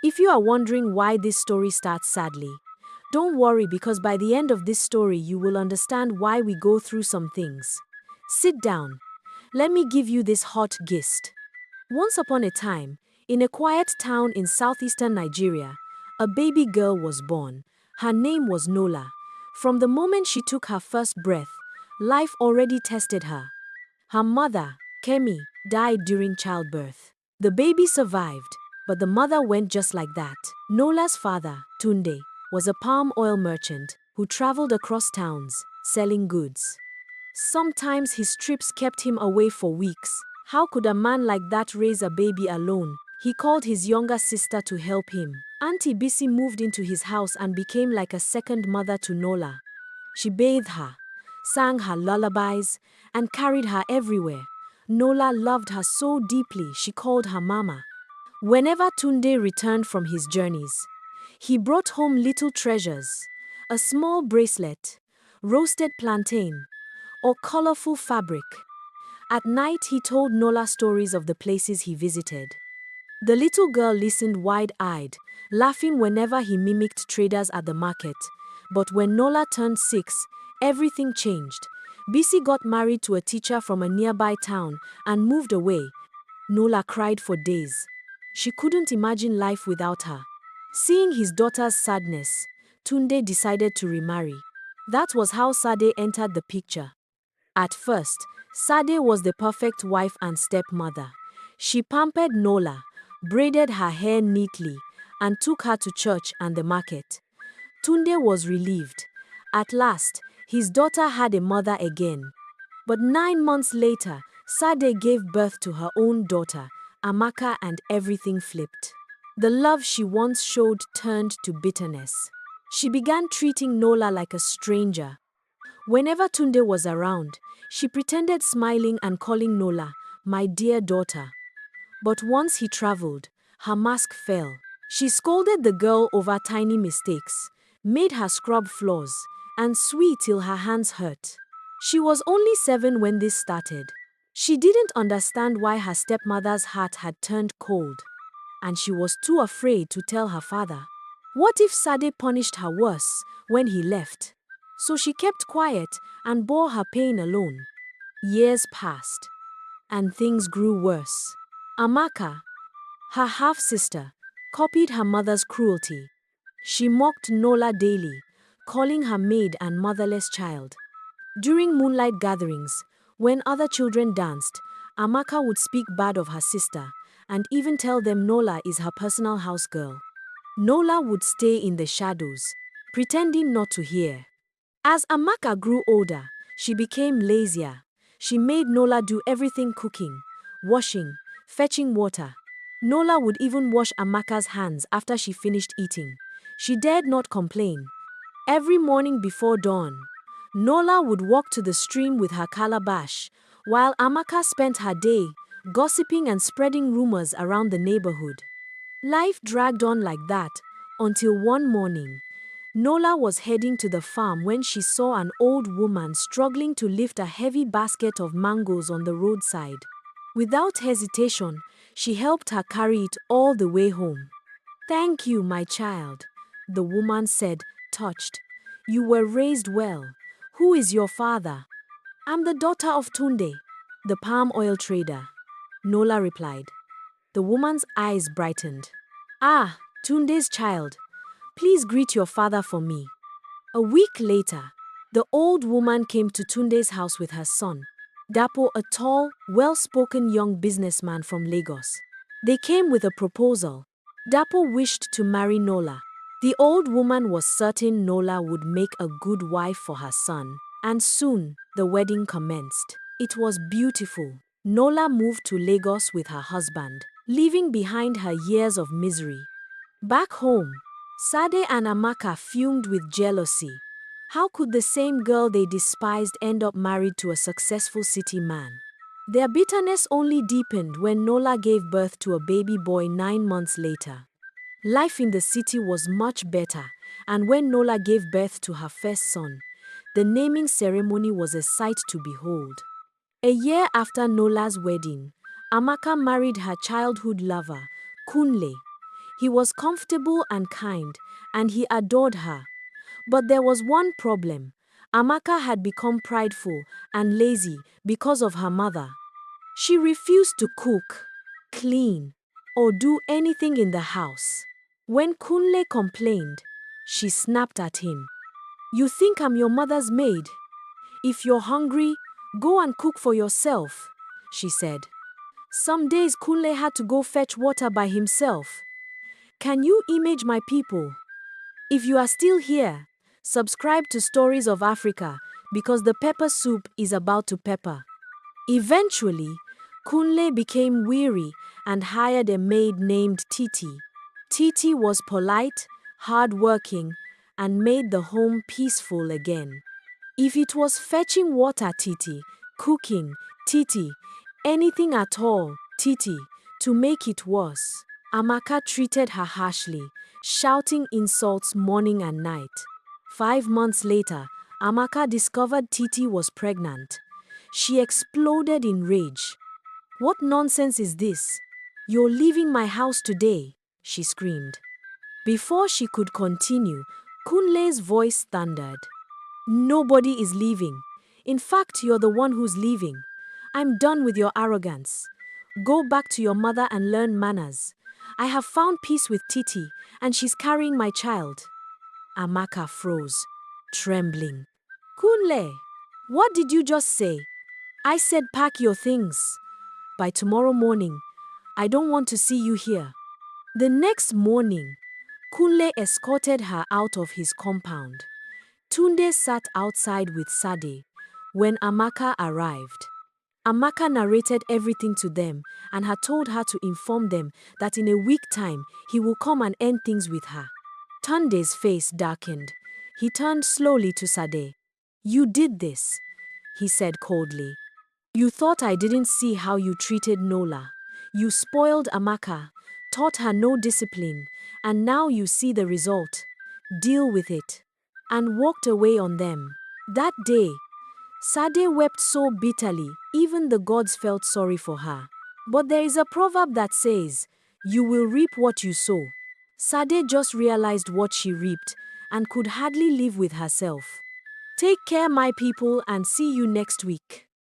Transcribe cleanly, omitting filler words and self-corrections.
If you are wondering why this story starts sadly, don't worry because by the end of this story you will understand why we go through some things. Sit down. Let me give you this hot gist. Once upon a time, in a quiet town in southeastern Nigeria, a baby girl was born. Her name was Nola. From the moment she took her first breath, life already tested her. Her mother, Kemi, died during childbirth. The baby survived, but the mother went just like that. Nola's father, Tunde, was a palm oil merchant who traveled across towns, selling goods. Sometimes his trips kept him away for weeks. How could a man like that raise a baby alone? He called his younger sister to help him. Auntie Bisi moved into his house and became like a second mother to Nola. She bathed her, sang her lullabies, and carried her everywhere. Nola loved her so deeply she called her mama. Whenever Tunde returned from his journeys, he brought home little treasures, a small bracelet, roasted plantain, or colorful fabric. At night, he told Nola stories of the places he visited. The little girl listened wide-eyed, laughing whenever he mimicked traders at the market. But when Nola turned 6, everything changed. Bisi got married to a teacher from a nearby town and moved away. Nola cried for days. She couldn't imagine life without her. Seeing his daughter's sadness, Tunde decided to remarry. That was how Sade entered the picture. At first, Sade was the perfect wife and stepmother. She pampered Nola, braided her hair neatly, and took her to church and the market. Tunde was relieved. At last, his daughter had a mother again. But 9 months later, Sade gave birth to her own daughter, Amaka, and everything flipped. The love she once showed turned to bitterness. She began treating Nola like a stranger. Whenever Tunde was around, she pretended smiling and calling Nola, "my dear daughter." But once he traveled, her mask fell. She scolded the girl over tiny mistakes, made her scrub floors, and sweat till her hands hurt. She was only 7 when this started. She didn't understand why her stepmother's heart had turned cold, and she was too afraid to tell her father. What if Sade punished her worse when he left? So she kept quiet and bore her pain alone. Years passed, and things grew worse. Amaka, her half-sister, copied her mother's cruelty. She mocked Nola daily, calling her maid and motherless child. During moonlight gatherings, when other children danced, Amaka would speak bad of her sister and even tell them Nola is her personal house girl. Nola would stay in the shadows, pretending not to hear. As Amaka grew older, she became lazier. She made Nola do everything: cooking, washing, fetching water. Nola would even wash Amaka's hands after she finished eating. She dared not complain. Every morning before dawn, Nola would walk to the stream with her calabash, while Amaka spent her day gossiping and spreading rumors around the neighborhood. Life dragged on like that until one morning, Nola was heading to the farm when she saw an old woman struggling to lift a heavy basket of mangoes on the roadside. Without hesitation, she helped her carry it all the way home. "Thank you, my child," the woman said, touched. "You were raised well. Who is your father?" "I'm the daughter of Tunde, the palm oil trader," Nola replied. The woman's eyes brightened. "Ah, Tunde's child. Please greet your father for me." A week later, the old woman came to Tunde's house with her son, Dapo, a tall, well-spoken young businessman from Lagos. They came with a proposal. Dapo wished to marry Nola. The old woman was certain Nola would make a good wife for her son, and soon the wedding commenced. It was beautiful. Nola moved to Lagos with her husband, leaving behind her years of misery. Back home, Sade and Amaka fumed with jealousy. How could the same girl they despised end up married to a successful city man? Their bitterness only deepened when Nola gave birth to a baby boy 9 months later. Life in the city was much better, and when Nola gave birth to her first son, the naming ceremony was a sight to behold. A year after Nola's wedding, Amaka married her childhood lover, Kunle. He was comfortable and kind, and he adored her. But there was one problem. Amaka had become prideful and lazy because of her mother. She refused to cook, clean, or do anything in the house. When Kunle complained, she snapped at him. You think I'm your mother's maid? If you're hungry, go and cook for yourself, she said. Some days Kunle had to go fetch water by himself. Can you image my people? If you are still here, subscribe to Stories of Africa because the pepper soup is about to pepper. Eventually, Kunle became weary and hired a maid named Titi. Titi was polite, hard-working, and made the home peaceful again. If it was fetching water, Titi, cooking, Titi, anything at all, Titi, to make it worse, Amaka treated her harshly, shouting insults morning and night. 5 months later, Amaka discovered Titi was pregnant. She exploded in rage. What nonsense is this? You're leaving my house today, she screamed. Before she could continue, Kunle's voice thundered. Nobody is leaving. In fact, you're the one who's leaving. I'm done with your arrogance. Go back to your mother and learn manners. I have found peace with Titi, and she's carrying my child. Amaka froze, trembling. Kunle, what did you just say? I said pack your things. By tomorrow morning, I don't want to see you here. The next morning, Kunle escorted her out of his compound. Tunde sat outside with Sade when Amaka arrived. Amaka narrated everything to them and had told her to inform them that in a week's time he will come and end things with her. Tunde's face darkened. He turned slowly to Sade. You did this, he said coldly. You thought I didn't see how you treated Nola. You spoiled Amaka, taught her no discipline, and now you see the result. Deal with it. And walked away on them. That day, Sade wept so bitterly, even the gods felt sorry for her. But there is a proverb that says, you will reap what you sow. Sade just realized what she reaped and could hardly live with herself. Take care, my people, and see you next week.